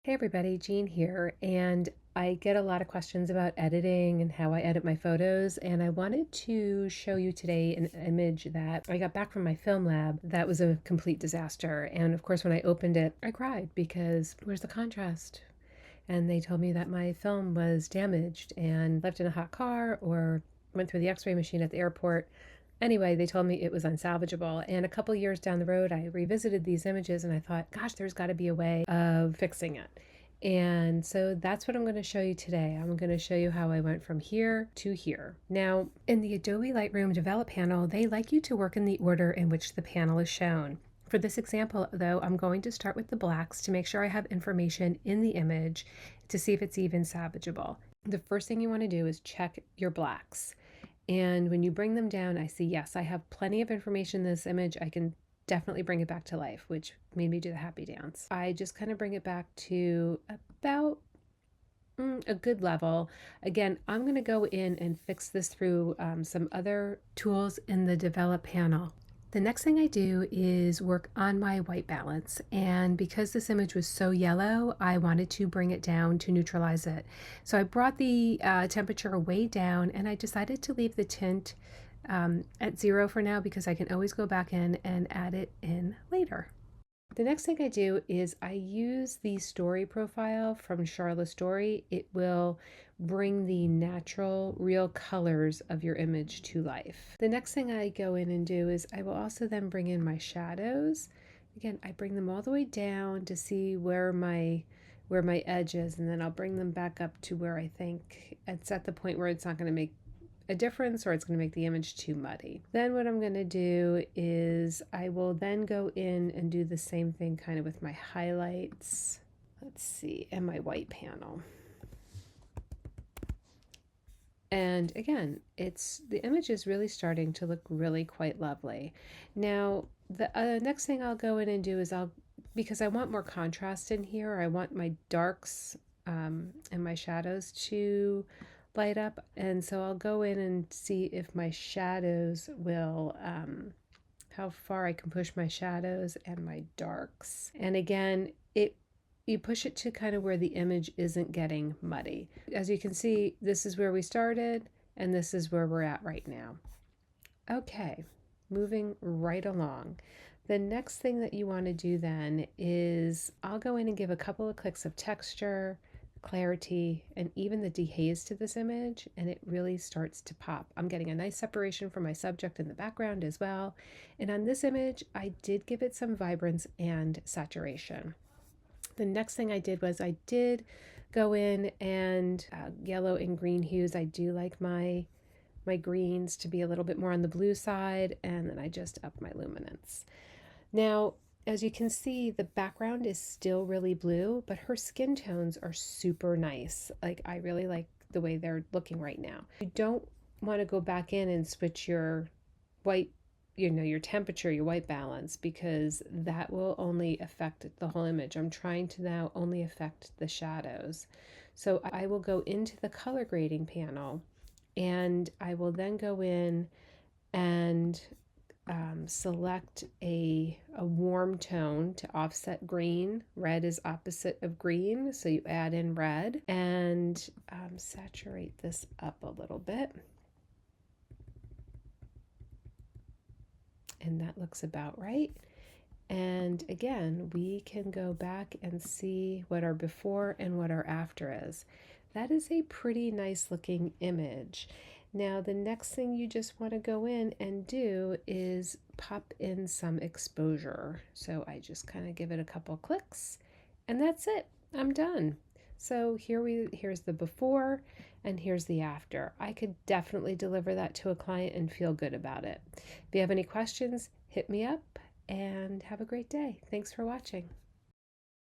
Hey everybody, Jean here, and I get a lot of questions about editing and how I edit my photos, and I wanted to show you today an image that I got back from my film lab that was a complete disaster. And of course, when I opened it, I cried because where's the contrast? And they told me that my film was damaged and left in a hot car or went through the x-ray machine at the airport. Anyway, they told me it was unsalvageable. And a couple years down the road, I revisited these images and I thought, gosh, there's got to be a way of fixing it. And so that's what I'm going to show you today. I'm going to show you how I went from here to here. Now, in the Adobe Lightroom Develop panel, they like you to work in the order in which the panel is shown. For this example, though, I'm going to start with the blacks to make sure I have information in the image to see if it's even salvageable. The first thing you want to do is check your blacks. And when you bring them down, I see, yes, I have plenty of information in this image. I can definitely bring it back to life, which made me do the happy dance. I just kind of bring it back to about a good level. Again, I'm going to go in and fix this through some other tools in the Develop panel. The next thing I do is work on my white balance, and because this image was so yellow, I wanted to bring it down to neutralize it. So I brought the temperature way down, and I decided to leave the tint at 0 for now because I can always go back in and add it in later. The next thing I do is I use the story profile from Charlotte Story. It will bring the natural, real colors of your image to life. The next thing I go in and do is I will also then bring in my shadows. Again, I bring them all the way down to see where my edge is, and then I'll bring them back up to where I think it's at the point where it's not going to make a difference or it's going to make the image too muddy. Then what I'm going to do is I will then go in and do the same thing kind of with my highlights, let's see, and my white panel. And again, the image is really starting to look really quite lovely. Now, the next thing I'll go in and do is because I want more contrast in here, I want my darks and my shadows to light up, and so I'll go in and see if my shadows will how far I can push my shadows and my darks. And again, you push it to kind of where the image isn't getting muddy. As you can see, this is where we started and this is where we're at right now. Okay, moving right along. The next thing that you want to do then is I'll go in and give a couple of clicks of texture, clarity, and even the dehaze to this image, and it really starts to pop. I'm getting a nice separation from my subject in the background as well. And on this image, I did give it some vibrance and saturation. The next thing I did was I did go in and yellow and green hues. I do like my greens to be a little bit more on the blue side, and then I just up my luminance. Now, as you can see, the background is still really blue, but her skin tones are super nice. Like, I really like the way they're looking right now. You don't want to go back in and switch your white, your temperature, your white balance, because that will only affect the whole image. I'm trying to now only affect the shadows. So I will go into the color grading panel, and I will then go in and select a warm tone to offset green. Red is opposite of green, so you add in red and saturate this up a little bit. And that looks about right. And again, we can go back and see what our before and what our after is. That is a pretty nice looking image. Now, the next thing you just want to go in and do is pop in some exposure. So I just kind of give it a couple clicks, and that's it. I'm done. So here's the before and here's the after. I could definitely deliver that to a client and feel good about it. If you have any questions, hit me up and have a great day. Thanks for watching.